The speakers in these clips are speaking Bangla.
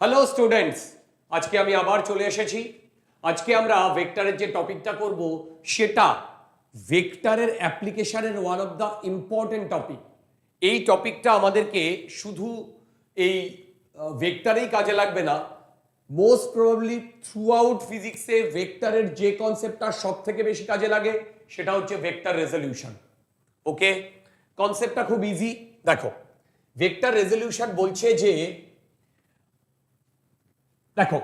হ্যালো স্টুডেন্টস, আজকে আমি আবার চলে এসেছি। আজকে আমরা ভেক্টরের যে টপিকটা করব সেটা ভেক্টরের অ্যাপ্লিকেশনের one of the important topic. এই টপিকটা আমাদেরকে শুধু এই ভেক্টরেই কাজে লাগবে না, মোস্ট প্রবাবলি থ্রু আউট ফিজিক্সে ভেক্টরের যে কনসেপ্টটা সব থেকে বেশি কাজে লাগে সেটা হচ্ছে ভেক্টর রেজলিউশন। ওকে, কনসেপ্টটা খুব ইজি। দেখো, ভেক্টর রেজলিউশন বলছে যে দেখো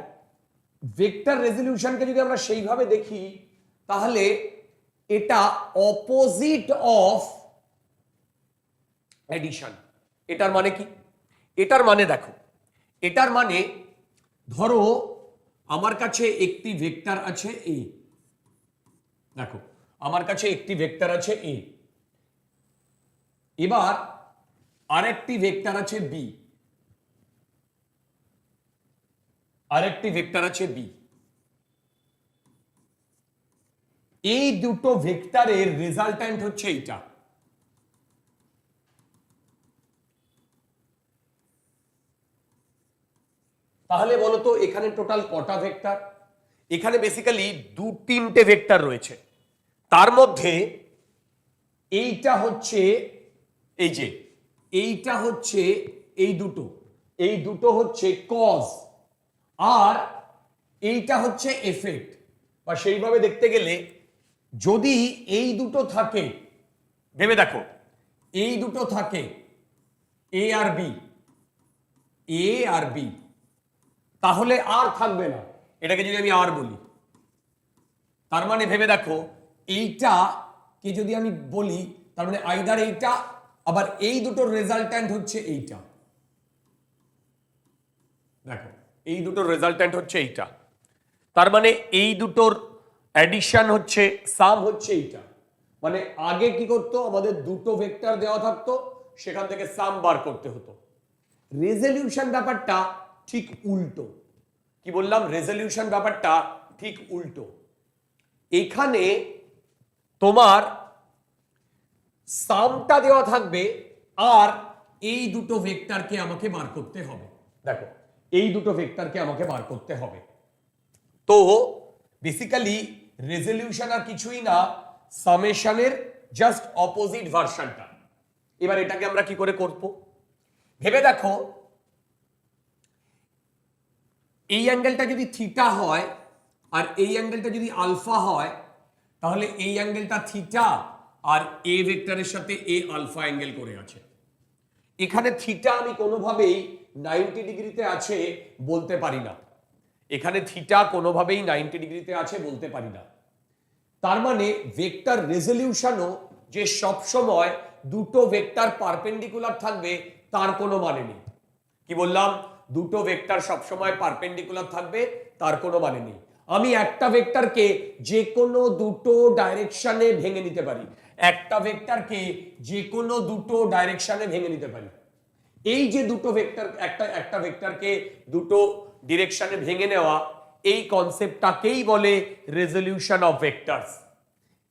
ভেক্টর রেজলিউশনকে যদি আমরা সেইভাবে দেখি তাহলে এটা অপোজিট অফ এডিশন। এটার মানে কি? এটার মানে দেখো, এটার মানে ধরো আমার কাছে একটি ভেক্টর আছে এ। দেখো, আমার কাছে একটি ভেক্টর আছে এ, এবার আরেকটি ভেক্টর আছে বি, আরেকটি ভেক্টর আছে বি। এই দুটো ভেক্টরের রেজাল্ট্যান্ট হচ্ছে এইটা। তাহলে বলো তো এখানে টোটাল কটা ভেক্টর? এখানে বেসিক্যালি তিনটে ভেক্টর রয়েছে। তার মধ্যে এইটা হচ্ছে এই যে এইটা হচ্ছে এই দুটো হচ্ছে কজ, আর এইটা হচ্ছে এফেক্ট। বা সেইভাবে দেখতে গেলে যদি এই দুটো থাকে, ভেবে দেখো, এই দুটো থাকে এ আর বি, এ আর বি, তাহলে আর থাকবে না। এটাকে যদি আমি আর বলি, তার মানে ভেবে দেখো এইটা কে যদি আমি বলি, তার মানে আইদার এইটা, আবার এই দুটোর রেজাল্ট্যান্ট হচ্ছে এইটা। দেখো, এই দুটোর রেজাল্ট্যান্ট হচ্ছে এইটা, তার মানে এই দুটোর অ্যাডিশন হচ্ছে, সাম হচ্ছে এইটা। মানে আগে কি করতো, আমাদের দুটো ভেক্টর দেওয়া থাকতো, সেখান থেকে সাম বার করতে হতো। রেজলিউশন ব্যাপারটা ঠিক উল্টো। কি বললাম? রেজলিউশন ব্যাপারটা ঠিক উল্টো। এখানে তোমার সামটা দেওয়া থাকবে আর এই দুটো ভেক্টরকে আমাকে বার করতে হবে। দেখো, এই দুটো ভেক্টরকে আমাকে বার করতে হবে। তো বেসিক্যালি রেজলিউশন আর কিছুই না, সামেশনের জাস্ট অপোজিট ভার্সনটা। এবার এটাকে আমরা কি করে করব ভেবে দেখো, এই অ্যাঙ্গেলটা যদি থিটা হয় আর এই অ্যাঙ্গেলটা যদি আলফা হয়, তাহলে এই অ্যাঙ্গেলটা থিটা আর এ ভেক্টরের সাথে এ আলফা অ্যাঙ্গেল করে আছে। এখানে থিটা আমি কোনোভাবেই 90 ডিগ্রিতে আছে বলতে পারি না। এখানে থিটা কোনোভাবেই 90 ডিগ্রিতে আছে বলতে পারি না। তার মানে ভেক্টর রেজলিউশনও যে সব সময় দুটো ভেক্টর পারপেন্ডিকুলার থাকবে তার কোনো মানে নেই। কি বললাম? দুটো ভেক্টর সব সময় পারপেন্ডিকুলার থাকবে তার কোনো মানে নেই। আমি একটা ভেক্টরকে যে কোনো দুটো ডাইরেকশনে ভেঙে নিতে পারি, একটা ভেক্টরকে যে কোনো দুটো ডাইরেকশনে ভেঙে নিতে পারি। এই যে দুটো ভেক্টর, একটা ভেক্টরকে দুটো ডিরেকশনে ভেঙে নেওয়া, এই কনসেপ্টটাকেই বলে রেজলিউশন অফ ভেক্টরস।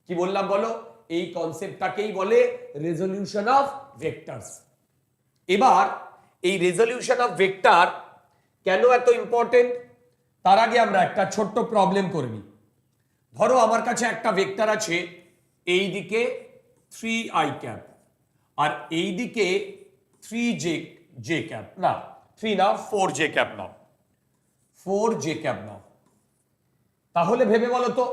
কি বললাম বলো? এই কনসেপ্টটাকেই বলে রেজলিউশন অফ ভেক্টরস। এবার এই রেজলিউশন অফ ভেক্টর কেন এত ইম্পর্টেন্ট, তার আগে আমরা একটা ছোট্ট প্রবলেম করে নিই। ধরো আমার কাছে একটা ভেক্টর আছে, এই দিকে 3i ক্যাপ আর এই দিকে 3j ক্যাপ, না 3 নাও, 4j ক্যাপ নাও, 4j ক্যাপ নাও। তাহলে ভেবে বলো তো,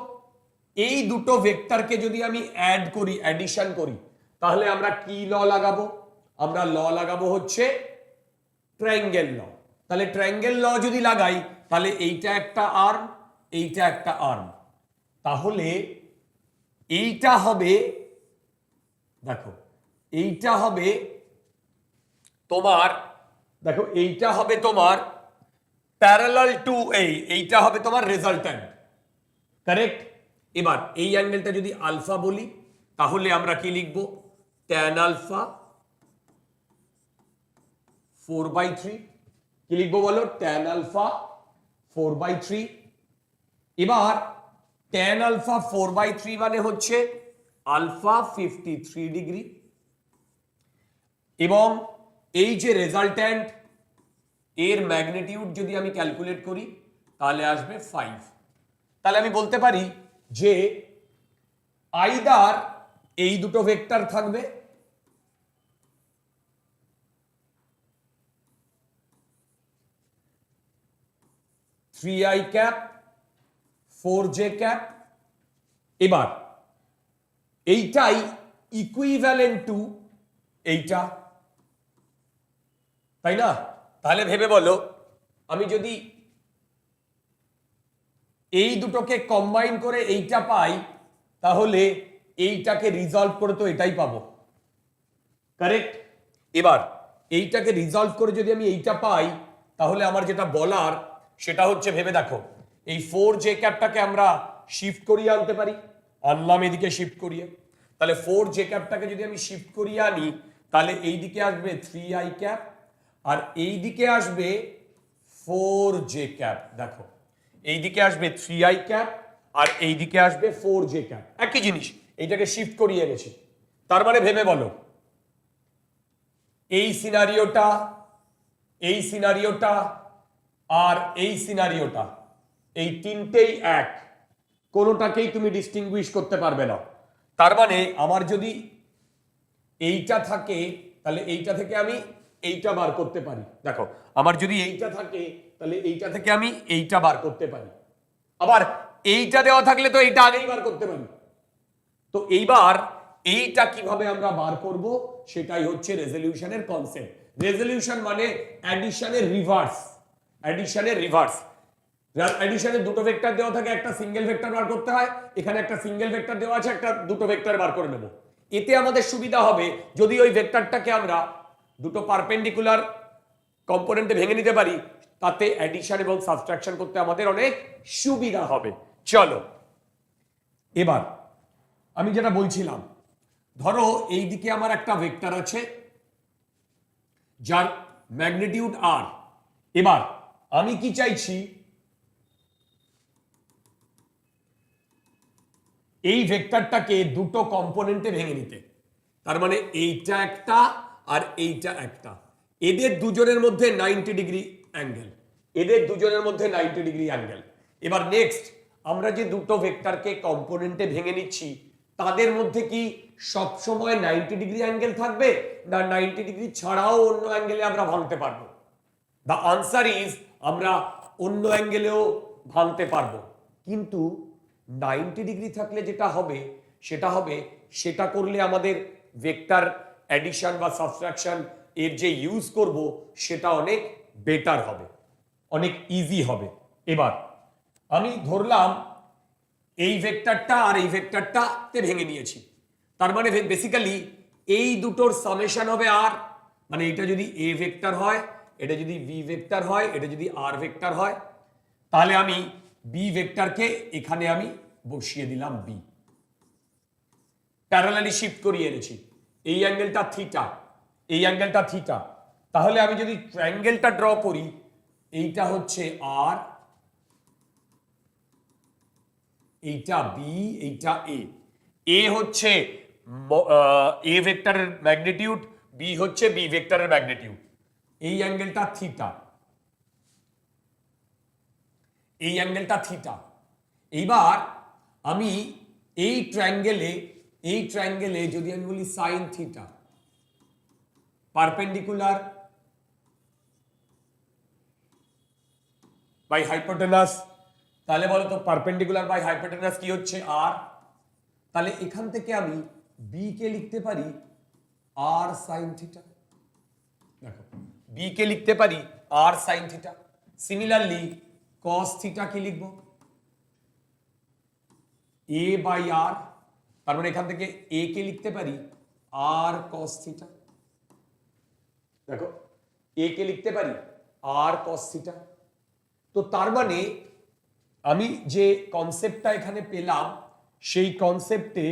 এই দুটো ভেক্টরকে যদি আমি অ্যাড করি, অ্যাডিশন করি, তাহলে আমরা কি ল লাগাবো? আমরা ল লাগাবো হচ্ছে ট্রায়াঙ্গেল ল। তাহলে ট্রায়াঙ্গেল ল যদি লাগাই, তাহলে এইটা একটা আর্ম, এইটা একটা আর্ম, তাহলে এইটা হবে, দেখো এইটা হবে তোমার, দেখো এইটা হবে তোমার প্যারালাল টু এইটা হবে তোমার রেজাল্ট্যান্ট, কারেক্ট? এবার এই অ্যাঙ্গেলটা যদি আলফা বলি, তাহলে আমরা কি লিখব? Tan alpha 4/3। কি লিখবো বলো? Tan alpha 4/3। এবার ট্যান আলফা 4/3 মানে হচ্ছে আলফা 53 ডিগ্রি, এবং এই যে রেজাল্ট্যান্ট, এর ম্যাগনিটিউড যদি আমি ক্যালকুলেট করি তাহলে আসবে 5। তাহলে আমি বলতে পারি যে আইদার এই দুটো ভেক্টর থাকবে, three I cap 4j cap, এবার এইটাই ইকুইভ্যালেন্ট টু এইটা, তাই না? তাহলে ভেবে বলো, আমি যদি এই দুটোকে কম্বাইন করে এইটা পাই তাহলে এইটাকে রিজলভ করে তো এটাই পাবো, কারেক্ট? এবার এইটাকে রিজলভ করে যদি আমি এইটা পাই তাহলে আমার যেটা বলার সেটা হচ্ছে, ভেবে দেখো, এই 4j ক্যাপটাকে আমরা শিফট করিয়ে আনতে পারি, আনলাম এদিকে শিফট করিয়ে, তাহলে 4j ক্যাপটাকে যদি আমি শিফট করিয়ে আনি তাহলে এই দিকে আসবে 3i ক্যাপ আর এই দিকে আসবে 4j ক্যাপ। দেখো এই দিকে আসবে 3i ক্যাপ আর এই দিকে আসবে 4j ক্যাপ, একই জিনিস, এইটাকে শিফট করিয়ে এনেছি। তার মানে ভেবে বলো, এই সিনারিওটা, এই সিনারিওটা আর এই সিনারিওটা, এই তিনটেই এক, কোনোটাকেই তুমি ডিস্টিংগুইশ করতে পারবে না। তার মানে আমার যদি এইটা থাকে তাহলে এইটা থেকে আমি এইটা বার করতে পারি। দেখো আমার যদি এইটা থাকে তাহলে এইটা থেকে আমি এইটা বার করতে পারি, আবার এইটা দেওয়া থাকলে তো এইটা আগেই বার করতে পারি। তো এইবার এইটা কিভাবে আমরা বার করব সেটাই হচ্ছে রেজলিউশনের কনসেপ্ট। রেজলিউশন মানে অ্যাডিশনের রিভার্স, অ্যাডিশনের রিভার্স। অ্যাডিশনের দুটো ভেক্টর দেওয়া থাকে, একটা সিঙ্গেল ভেক্টর বার করতে হয়, এখানে একটা সিঙ্গেল ভেক্টর দেওয়া আছে, একটা দুটো ভেক্টর বার করে নেব। এতে আমাদের সুবিধা হবে যদি ওই ভেক্টরটাকে আমরা দুটো পারপেন্ডিকুলার কম্পোনেন্টে ভেঙে নিতে পারি, তাতে অ্যাডিশন এবং সাবট্রাকশন করতে আমাদের অনেক সুবিধা হবে। চলো এবার আমি যেটা বলছিলাম, ধরো এই দিকে আমার একটা ভেক্টর আছে যার ম্যাগনিটিউড আর। এবার আমি কি চাইছি, এই ভেক্টরটাকে দুটো কম্পোনেন্টে ভেঙে নিতে। তার মানে এইটা একটা আর এইটা একটা, এদের দুজনের মধ্যে 90 ডিগ্রি অ্যাঙ্গেল, এদের দুজনের মধ্যে 90 ডিগ্রি অ্যাঙ্গেল। এবার নেক্সট, আমরা যে দুটো ভেক্টরকে কম্পোনেন্টে ভেঙে নিচ্ছি তাদের মধ্যে কি সব সময় 90 ডিগ্রি অ্যাঙ্গেল থাকবে, না 90 ডিগ্রি ছাড়াও অন্য অ্যাঙ্গেলে আমরা ভাঙতে পারবো? দ্য আনসার ইজ আমরা অন্য অ্যাঙ্গেলেও ভাঙতে পারবো, কিন্তু 90 ডিগ্রি থাকলে যেটা হবে সেটা হবে, সেটা করলে আমাদের ভেক্টর অ্যাডিশন বা সাবট্রাকশন এর যে ইউজ করব সেটা অনেক বেটার হবে, অনেক ইজি হবে। এবার আমি ধরলাম এই ভেক্টরটা আর এই ভেক্টরটাতে ভেঙে নিয়েছি, তার মানে বেসিক্যালি এই দুটোর সামেশন হবে আর, মানে এটা যদি এ ভেক্টর হয়, এটা যদি বি ভেক্টর হয়, এটা যদি আর ভেক্টর হয়, তাহলে আমি বি ভেক্টরকে এখানে আমি বসিয়ে দিলাম বি, প্যারালালি শিফট করিয়ে এনেছি। এই অ্যাঙ্গেলটা থিটা, এই অ্যাঙ্গেলটা থিটা, তাহলে আমি যদি ট্রায়াঙ্গেলটা ড্র করি, এইটা হচ্ছে আর, এইটা বি, এইটা এ। এ হচ্ছে এ ভেক্টরের ম্যাগনিটিউড, বি হচ্ছে বি ভেক্টরের ম্যাগনিটিউড। এই অ্যাঙ্গেলটা থিটা, এই অ্যাঙ্গেলটা থিটা। এইবার আমি এই ট্রায়াঙ্গেলে যদি আমি বলি sine theta, perpendicular by hypotenuse, তাহলে বলো তো পারপেন্ডিকুলার বাই হাইপোটেনাস কি হচ্ছে আর। তাহলে এখান থেকে আমি বি কে লিখতে পারি আর সাইন থিটা, দেখো বি কে লিখতে পারি আর sine theta. Similarly cos theta কি লিখবো, এ বাই আর, তার মানে এখান থেকে এ কে লিখতে পারি আর কস থিটা, দেখো এ কে লিখতে পারি আর কস থিটা। তো তার মানে আমি যে কনসেপ্টটা এখানে পেলাম সেই কনসেপ্টে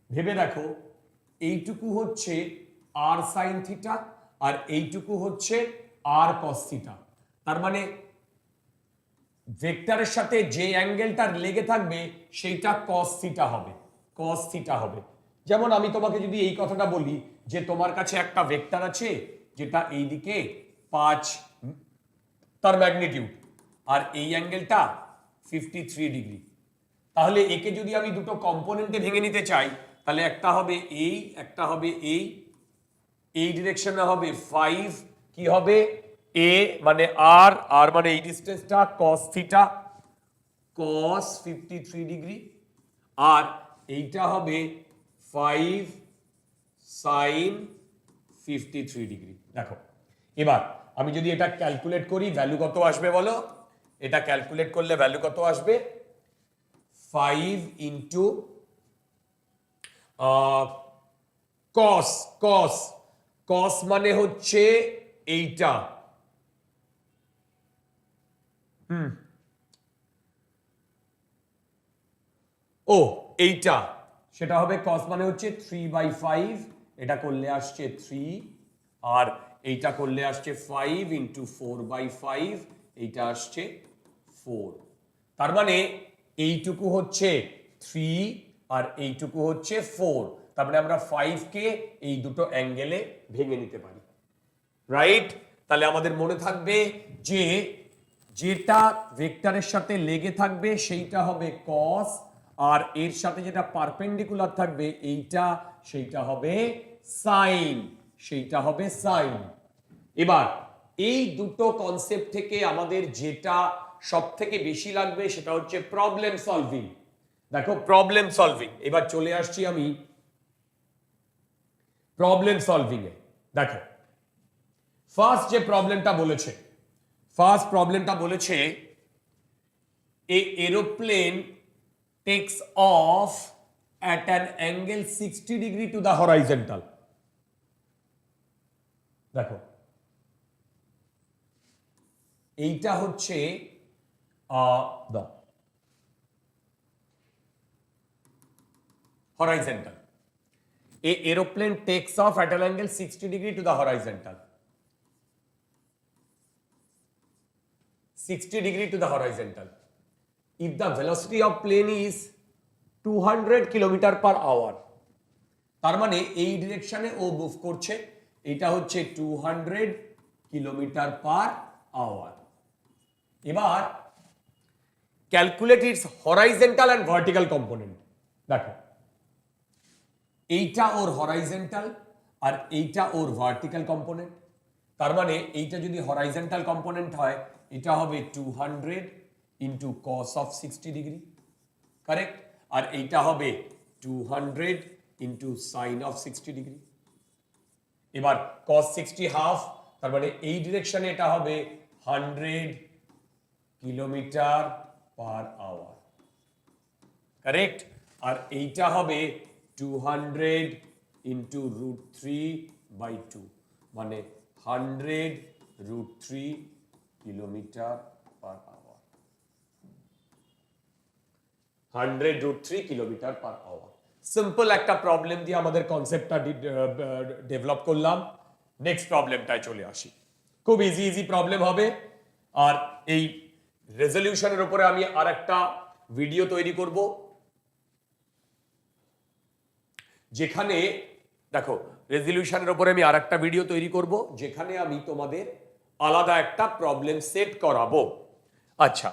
ভেবে দেখো, এইটুকু হচ্ছে আর সাইন থিটা আর এইটুকু হচ্ছে আর কস থিটা। তার মানে ভেক্টরের সাথে যে অ্যাঙ্গেলটা লেগে থাকবে সেইটা কস থিটা হবে, কস থিটা হবে। যেমন আমি তোমাকে যদি এই কথাটা বলি যে তোমার কাছে একটা ভেক্টর আছে যেটা এইদিকে 5 তার ম্যাগনিটিউড, আর এই অ্যাঙ্গেলটা 53 ডিগ্রি। তাহলে একে যদি আমি দুটো কম্পোনেন্টে ভেঙে নিতে চাই, তাহলে একটা হবে এই, একটা হবে এই ডিরেকশনে হবে 5, কি হবে এ মানে আর, আর মানে এই ডিস্টেন্সটা cos থিটা, cos 53 ডিগ্রি, আর এইটা হবে 5 sin 53 ডিগ্রি। দেখো এবার আমি যদি এটা ক্যালকুলেট করি, ভ্যালু কত আসবে বলো? এটা ক্যালকুলেট করলে ভ্যালু কত আসবে? 5 ইন্টু cos, cos, cos মানে হচ্ছে এইটা, ও এইটা, সেটা হবে cos মানে হচ্ছে 3/5, এটা করলে আসছে 3, আর এইটা করলে আসছে 5 ইন্টু 4/5, এইটা আসছে 4। তার মানে এইটুকু হচ্ছে 3 আর এইটুকু হচ্ছে 4। তার মানে আমরা 5 কে এই দুটো অ্যাঙ্গেলে ভেঙে নিতে পারি, রাইট? তাহলে আমাদের মনে থাকবে যে যেটা ভেক্টরের সাথে লেগে থাকবে সেইটা হবে cos, আর এর সাথে যেটা পারপেন্ডিকুলার থাকবে এইটা, সেইটা হবে sin, সেইটা হবে sin। এবার এই দুটো কনসেপ্ট থেকে আমাদের যেটা সব থেকে বেশি লাগবে সেটা হচ্ছে প্রবলেম সলভিং। দেখো প্রবলেম সলভিং, এবার চলে আসছি আমি প্রবলেম সলভিং এ। দেখো ফার্স্ট যে প্রবলেমটা বলেছে, ফার্স্ট প্রবলেমটা বলেছে a aeroplane takes off at an angle 60 degree to the horizontal। দেখো এইটা হচ্ছে the horizontal, a aeroplane takes off at an angle 60 degree to the horizontal, 60 degree to the horizontal. If the velocity of plane is 200 kilometre per hour, তার মানে এই ডিরেকশনে ও মুভ করছে, এটা হচ্ছে 200 কিলোমিটার পার আওয়ার। এবার calculate it's horizontal and vertical component. দেখো এইটা ওর হরাইজন্টাল আর এইটা ওর ভার্টিক্যাল কম্পোনেন্ট। তার মানে এইটা যদি হরাইজন্টাল কম্পোনেন্ট হয়, এটা হবে 200 into cos of 60 degree, correct? আর এইটা হবে 200 ইন্টু সাইন অফ 60 ডিগ্রি। এবার cos 60 হাফ, তার মানে এই ডিরেকশনে এটা হবে 100 কিলোমিটার পার আওয়ার, কারেক্ট? আর এইটা হবে 200 ইন্টু √3/2, মানে 100 √3 kilometre per hour, 100 √3 kilometre per hour. Simple একটা প্রবলেম দিয়ে আমাদের কনসেপ্টটা ডেভেলপ করলাম। নেক্সট প্রবলেমটায় চলে আসি। খুব ইজি ইজি প্রবলেম হবে, আর এই রেজলিউশনের উপরে আমি আর একটা ভিডিও তৈরি করব, যেখানে দেখো রেজলিউশনের উপরে আমি আর একটা ভিডিও তৈরি করব যেখানে আমি তোমাদের আলাদা একটা প্রবলেম সেট করাবো। আচ্ছা,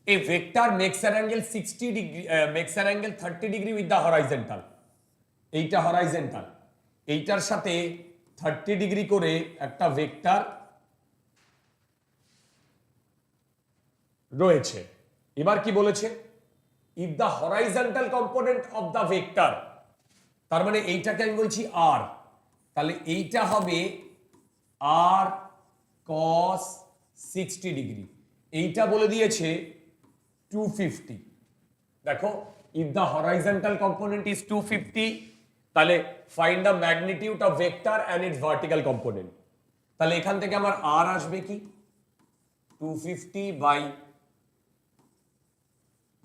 a vector makes an angle 60 degree, makes an angle 30 degree with the horizontal, এইটা হরাইজন্টাল, এইটার সাথে 30 ডিগ্রি করে একটা ভেক্টর রয়েছে। এবার কি বলেছে? if the horizontal component of the vector, তার মানে এইটাকে আমি বলছি r, তাহলে এইটা হবে r cos 60 ডিগ্রি, এইটা বলে দিয়েছে 250। দেখো if the horizontal component is 250, তাহলে find the magnitude of vector and its vertical component। তাহলে এখান থেকে আমার r আসবে কি 250 বাই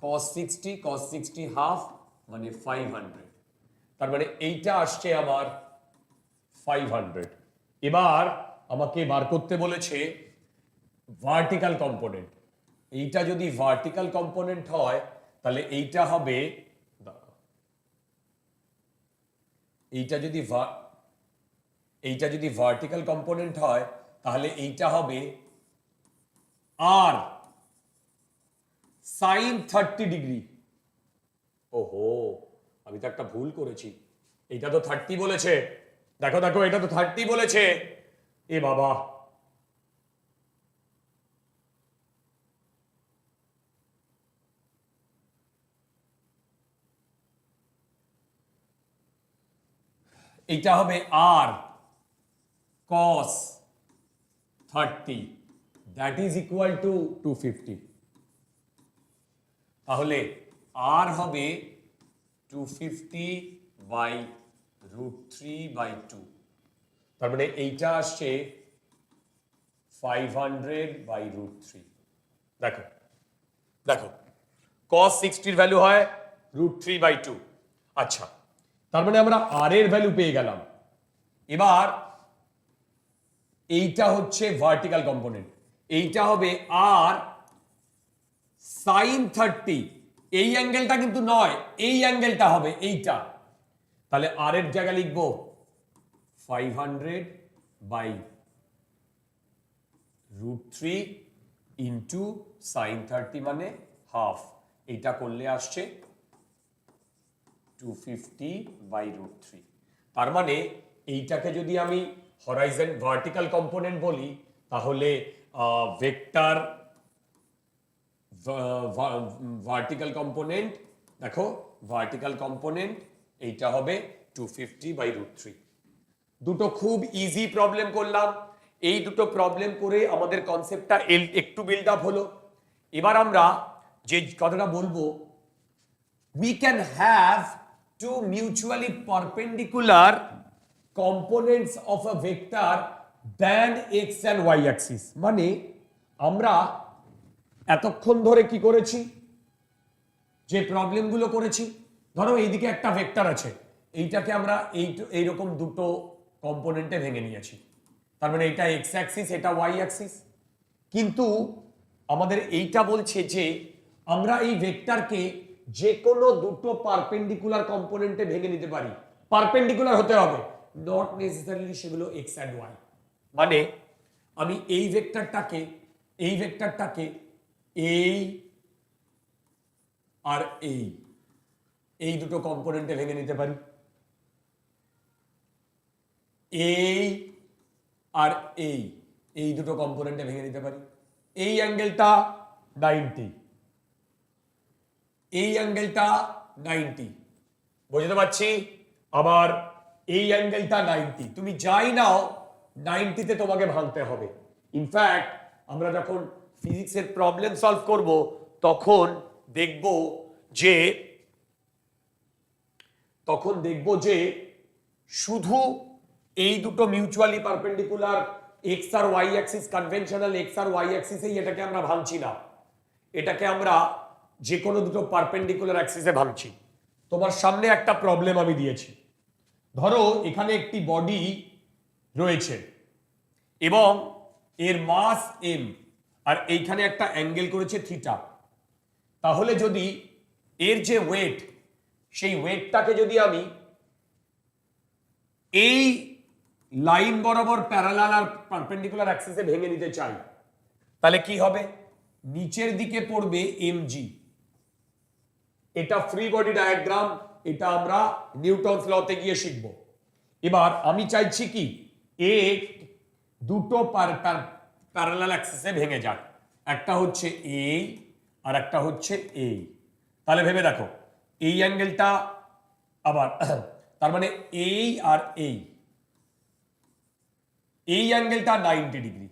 cos 60, cos 60 হাফ মানে 500, তার মানে এইটা আসছে আমার 500। এবার আমাকে বার করতে বলেছে ভার্টিক্যাল কম্পোনেন্ট। এইটা যদি ভার্টিক্যাল কম্পোনেন্ট হয় তাহলে এইটা হবে, এইটা যদি ভার্টিক্যাল কম্পোনেন্ট হয় তাহলে এইটা হবে আর সাইন 30 ডিগ্রি। ওহো, আমি তো একটা ভুল করেছি, এটা তো 30 বলেছে, দেখো দেখো এটা তো 30 বলেছে। এ বাবা, এটা হবে আর cos 30 that is equal to 250। তাহলে আর হবে 250 বাই √3/2, তার মানে এইটা আসছে 500 বাই √3। দেখো দেখো cos 60 এর ভ্যালু হয় √3/2। আচ্ছা, তার মানে আমরা আর এর ভ্যালু পেয়ে গেলাম। এবার এইটা হচ্ছে ভার্টিক্যাল কম্পোনেন্ট, এইটা হবে আর সাইন 30। এই অ্যাঙ্গেলটা কিন্তু নয়, এই অ্যাঙ্গেলটা হবে এইটা। তাহলে আর এর জায়গা লিখবো 500 বাই √3 ইন্টু সাইন 30 মানে হাফ। এইটা করলে আসছে 250 বাই √3। তার মানে এইটাকে যদি আমি হরাইজন ভার্টিক্যাল কম্পোনেন্ট বলি, তাহলে ভেক্টর ভার্টিক্যাল কম্পোনেন্ট, দেখো ভার্টিক্যাল কম্পোনেন্ট এইটা হবে 250 বাই √3। দুটো খুব ইজি প্রবলেম করলাম। এই দুটো প্রবলেম করে আমাদের কনসেপ্টটা একটু বিল্ড আপ হলো। এবার আমরা যে কথাটা বলবো, we can have two mutually perpendicular components of a vector than x and y axis। মানে আমরা এতক্ষণ ধরে কি করেছি, যে প্রবলেমগুলো করেছি, ধরো এইদিকে একটা ভেক্টর আছে, এইটাকে আমরা এইরকম দুটো কম্পোনেন্টে ভেঙে নিয়েছি, তার মানে এটা এক্স অ্যাক্সিস, এটা ওয়াই অ্যাক্সিস। কিন্তু আমাদের এইটা বলছে যে আমরা এই ভেক্টরকে যে কোনো দুটো পারপেন্ডিকুলার কম্পোনেন্টে ভেঙে নিতে পারি। পারপেন্ডিকুলার হতে হবে, নট নেসেসারিলি সেগুলো এক্স অ্যান্ড ওয়াই। মানে আমি এই ভেক্টরটাকে এই আর এই দুটো কম্পোনেন্টে ভেঙে নিতে পারি। এই আর এই দুটো কম্পোনেন্টে ভেঙে নিতে পারি। এই অ্যাঙ্গেলটা 90, এই অ্যাঙ্গেলটা 90, বুঝতে পারছি। আবার এই অ্যাঙ্গেলটা 90, তুমি যাই নাও 90-তে তোমাকে ভাঙতে হবে। ইনফ্যাক্ট আমরা যখন ফিজিক্সের প্রবলেম সলভ করব তখন দেখব যে শুধু এই দুটো মিউচুয়ালি পারপেন্ডিকুলার এক্স আর ওয়াই অ্যাক্সিস, কনভেনশনাল এক্স আর ওয়াই অ্যাক্সিসেই এটাকে আমরা ভাঙছি না, এটাকে আমরা যে কোনো দুটো পারপেন্ডিকুলার অ্যাক্সিসে ভাঙছি। তোমার সামনে একটা প্রবলেম আমি দিয়েছি, ধরো এখানে একটি বডি রয়েছে এবং এর মাস এম আর এইখানে একটা অ্যাঙ্গেল করেছে থিটা। তাহলে যদি এর যে ওয়েট, সেই ওয়েটটাকে যদি আমি এই লাইন বরাবর প্যারালাল আর পারপেন্ডিকুলার অ্যাক্সিসে ভেঙে নিতে চাই, তাহলে কি হবে, নিচের দিকে পড়বে mg। এটা ফ্রি বডি ডায়াগ্রাম, এটা আমরা নিউটনস লতে গিয়ে শিখব। এবার আমি চাইছি কি এ দুটো প্যারালাল অ্যাক্সিসে ভেঙে যাক, একটা হচ্ছে এই আর একটা হচ্ছে এই। তাহলে ভেবে দেখো, এই অ্যাঙ্গেলটা আবার তার মানে এই আর এই অ্যাঙ্গেলটা 90 ডিগ্রি,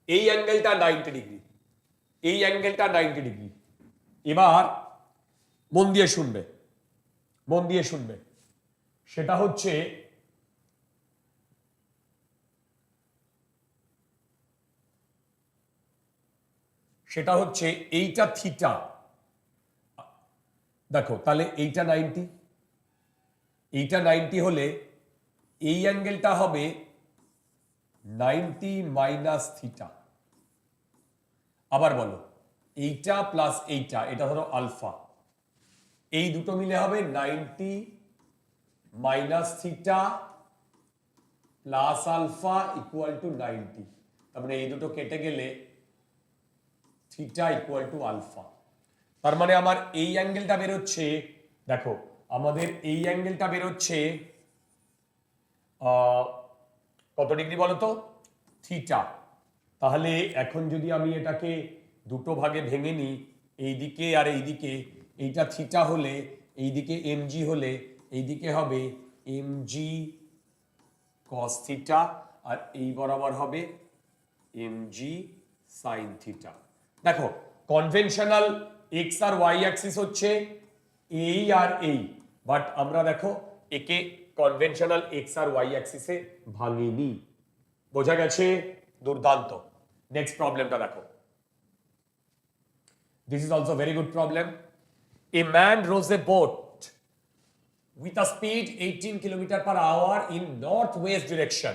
এই অ্যাঙ্গেলটা 90 ডিগ্রি, এই অ্যাঙ্গেলটা 90 ডিগ্রি। এবার মন দিয়ে শুনবে, সেটা হচ্ছে এইটা থিটা। দেখো তাহলে এইটা 90, এইটা 90 হলে এই অ্যাঙ্গেলটা হবে 90 মাইনাস থিটা। আবার বলো, এইটা প্লাস এইটা, এটা ধরো আলফা, এই দুটো মিলে হবে 90 minus theta plus alpha equal to 90, তার মানে এই দুটো কেটে গেলে থিটা ইকুয়াল টু আলফা। তার মানে আমার এই অ্যাঙ্গেলটা বেরোচ্ছে, দেখো আমাদের এই অ্যাঙ্গেলটা বেরোচ্ছে কত ডিগ্রি বলো তো, থিটা। তাহলে এখন যদি আমি এটাকে দুটো ভাগে ভেঙে নিই, এইদিকে আর এইদিকে, এইটা থিটা হলে এইদিকে এমজি হলে এইদিকে হবে এমজি কস থিটা, আর এই বরাবর হবে এমজি সাইন থিটা। দেখো কনভেনশনাল এক্স আর ওয়াই অ্যাক্সিস হচ্ছে এই আর এই, বাট আমরা দেখো একে কনভেনশনাল এক্স আর ওয়াই অ্যাক্সিসে ভাঙিনি। বোঝা গেছে? দুর্দান্ত। নেক্সট প্রবলেমটা দেখো। This is also a very good problem. A man rows a boat with a speed 18 km/h in northwest direction.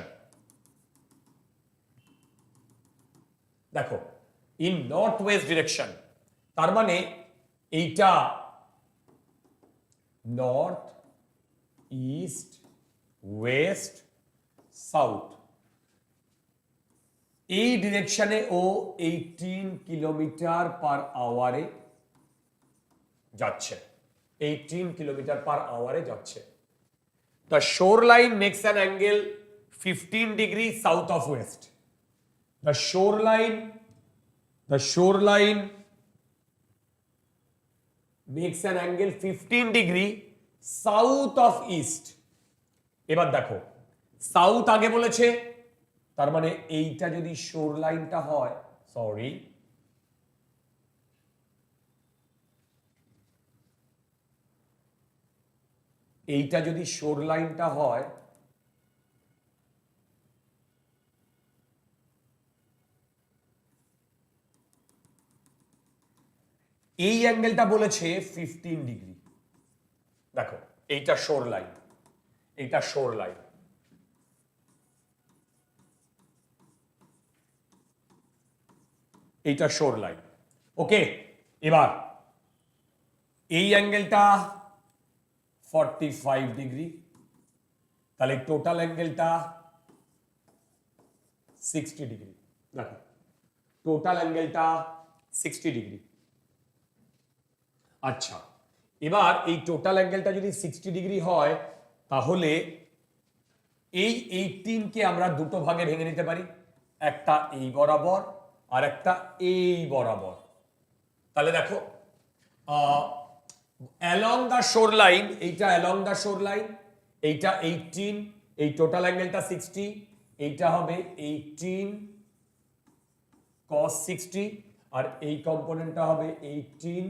দেখো in northwest direction, তার মানে এইটা নর্থ, ইস্ট, ওয়েস্ট, সাউথ, এই ডিরেকশনে ও 18 km/h যাচ্ছে, 18 km/h যাচ্ছে। The shoreline makes an angle 15 degree south of west. The shoreline makes an angle 15 degree south of east. এবার দেখো সাউথ আগে বলেছে, তার মানে এইটা যদি শোর লাইনটা হয়, সরি এইটা যদি শোর লাইনটা হয়, এই অ্যাঙ্গেলটা বলেছে 15 ডিগ্রি। দেখো এইটা শোর লাইন, এইটা শোর লাইন, এইটা শোর লাইন। ওকে, এবার এই অ্যাঙ্গেলটা 45 ডিগ্রি, তাহলে টোটাল অ্যাঙ্গেলটা 60 ডিগ্রি। দেখো টোটাল অ্যাঙ্গেলটা 60 ডিগ্রি। আচ্ছা, এবার এই টোটাল অ্যাঙ্গেলটা যদি 60 ডিগ্রি হয়, তাহলে এই 18 কে আমরা দুটো ভাগে ভেঙে নিতে পারি, একটা এই বরাবর আর একটা এই বরাবর। তাহলে দেখো অ্যালং দ্য শোর লাইন, এইটা অ্যালং দ্য শোর লাইন, এইটা 18, এই টোটাল অ্যাঙ্গেলটা 60, এইটা হবে 18 cos 60, আর এই কম্পোনেন্টটা হবে 18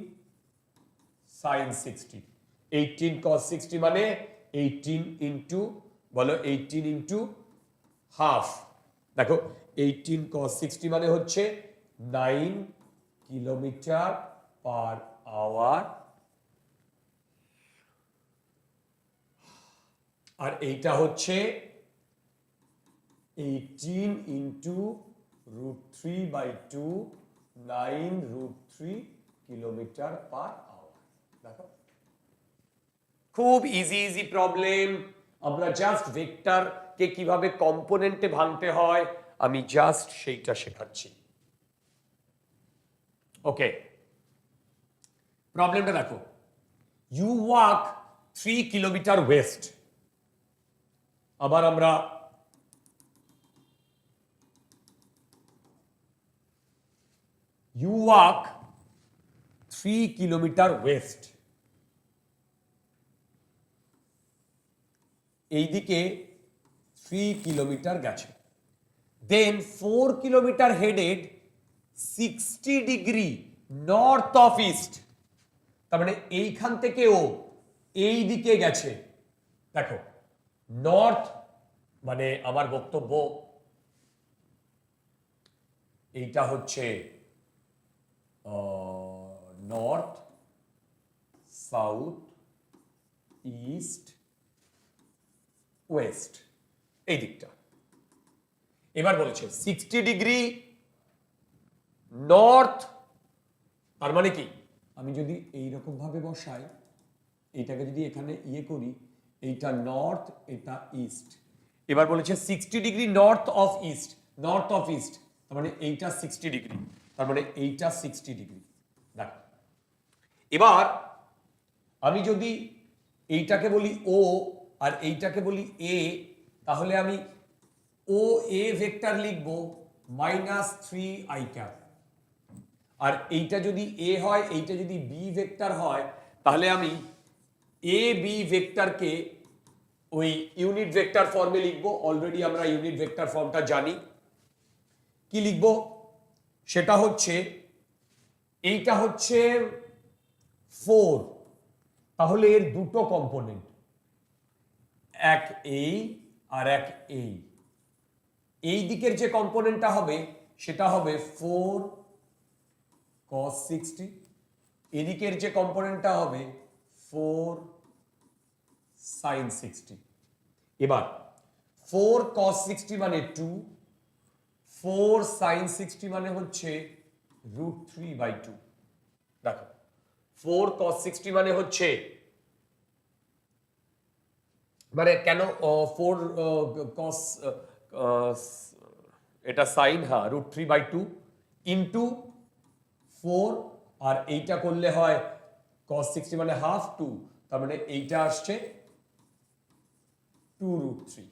sin 60। 18 cos 60 মানে 18 ইন্টু, বলো 18 ইন্টু হাফ। দেখো 18 cos 60 মানে হচ্ছে 9 km/h, আর এইটা হচ্ছে 18 ইন্টু √3/2, 9√3 km/h। দেখো খুব ইজি প্রবলেম। আমরা জাস্ট ভেক্টরকে কিভাবে কম্পোনেন্টে ভাঙতে হয় আমি জাস্ট সেইটা শেখাচ্ছি। ওকে, প্রবলেমটা দেখো। You walk 3 kilometre west. আবার আমরা ইউ ওয়াক 3 কিলোমিটার ওয়েস্ট, এইদিকে 3 কিলোমিটার গেছে, দেন 4 kilometre headed 60 degree north of east. তার মানে এইখান থেকে ও এই দিকে গেছে। দেখো নর্থ মানে আমার বক্তব্য এইটা হচ্ছে নর্থ, সাউথ, ইস্ট, ওয়েস্ট, এই দিকটা। এবার বলেছে 60 ডিগ্রি নর্থ, তার মানে কি আমি যদি এইরকম ভাবে বসাই, এইটাকে যদি এখানে ইয়ে করি, এইটা নর্থ, এটা ইস্ট, এবার বলেছে 60 degree north of east, north of east তার মানে এইটা 60 ডিগ্রি, তার মানে এইটা 60 ডিগ্রি। দেখো এবার আমি যদি এইটাকে বলি ও আর এইটাকে বলি এ, তাহলে আমি ও এ ভেক্টর লিখব -3i ক্যাপ, আর এইটা যদি এ হয় এইটা যদি বি ভেক্টর হয় তাহলে আমি এ বি ভেক্টরকে ওই ইউনিট ভেক্টর ফর্মে লিখবো। অলরেডি আমরা ইউনিট ভেক্টর ফর্মটা জানি। কি লিখবো সেটা হচ্ছে এইটা হচ্ছে 4, তাহলে এর দুটো কম্পোনেন্ট, এক এই আর এক এই। এই দিকের যে কম্পোনেন্টটা হবে সেটা হবে 4 cos 60, এদিকের যে কম্পোনেন্টটা হবে 4 sin 60। এবার 4 cos 60 মানে 2, 4 sin 60 মানে হচ্ছে √3/2। দেখো 4 cos 60 মানে হচ্ছে, মানে কেন 4 cos এটা sin, হ্যাঁ √3/2 ইন্টু 4, আর এইটা করলে হয় cos 60 মানে হাফ 2, তার মানে এইটা আসছে 2√3।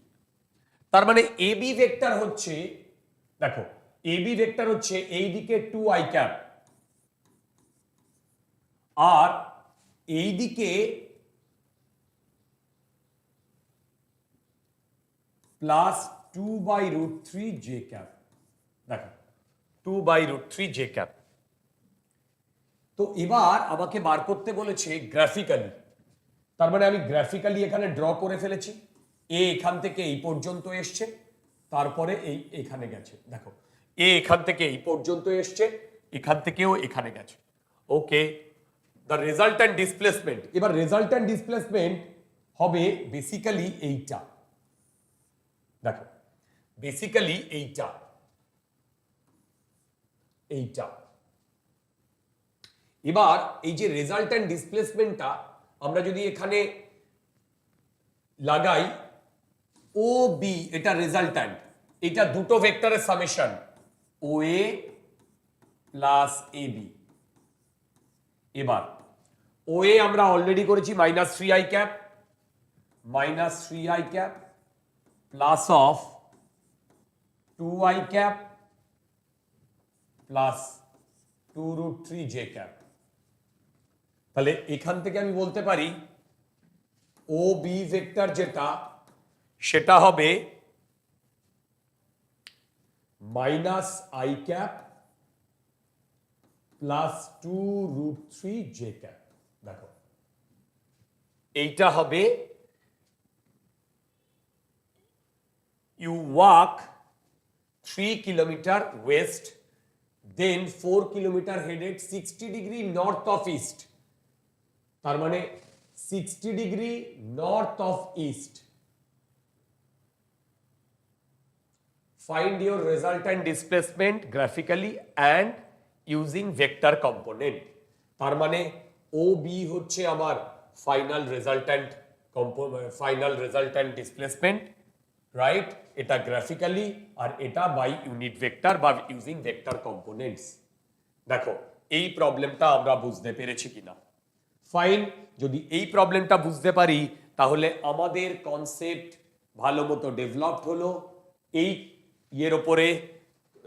তার মানে এবি ভেক্টর হচ্ছে, দেখো এবি ভেক্টর হচ্ছে এই দিকে 2i ক্যাপ আর এই দিকে +2/√3j ক্যাপ। দেখো 2/√3j ক্যাপ। তো এবার আমাকে বার করতে বলেছে গ্রাফিক্যালি, তার মানে আমি গ্রাফিক্যালি এখানে ড্র করে ফেলেছি। এ এখান থেকে এই পর্যন্ত এসছে, তারপরে এই এখানে গেছে। দেখো এ এখান থেকে এই পর্যন্ত এসছে, এখান থেকেও এখানে গেছে। ওকে, দ্য রেজাল্ট্যান্ট ডিসপ্লেসমেন্ট, এবার রেজাল্ট্যান্ট ডিসপ্লেসমেন্ট হবে বেসিক্যালি এইটা। দেখো বেসিক্যালি এইটা, এইটা। এবার এই যে রেজাল্ট্যান্ট ডিসপ্লেসমেন্টটা আমরা যদি এখানে লাগাই, ও বি এটা রেজাল্ট্যান্ট, এটা দুটো ভেক্টরের summation O A plus A B. এবার ও এ আমরা অলরেডি করেছি -3i cap, -3i cap plus of 2i cap plus 2√3j cap. তাহলে এখান থেকে আমি বলতে পারি ও বি ভেক্টর যেটা সেটা হবে -i cap plus 2√3j cap. দেখো এইটা হবে you walk 3 kilometer west, then 4 kilometer headed 60 degree north of east, তার মানে 60 degree north of east. Find your resultant displacement graphically and using vector component. তার মানে ও বি হচ্ছে আমার ফাইনাল রেজাল্ট্যান্ট ডিসপ্লেসমেন্ট, রাইট? এটা গ্রাফিক্যালি আর এটা বাই ইউনিট ভেক্টর বা ইউজিং ভেক্টর কম্পোনেন্টস। দেখো এই প্রবলেমটা আমরা বুঝতে পেরেছি কিনা? ফাইন, যদি এই প্রবলেমটা বুঝতে পারি তাহলে আমাদের কনসেপ্ট ভালো মতো ডেভেলপড হলো। এই ইয়ের ওপরে,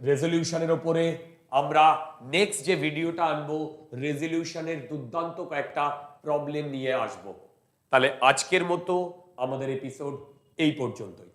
রেজলিউশনের ওপরে আমরা নেক্সট যে ভিডিওটা আনবো রেজলিউশনের দুর্দান্ত কয়েকটা প্রবলেম নিয়ে আসবো। তাহলে আজকের মতো আমাদের এপিসোড এই পর্যন্তই।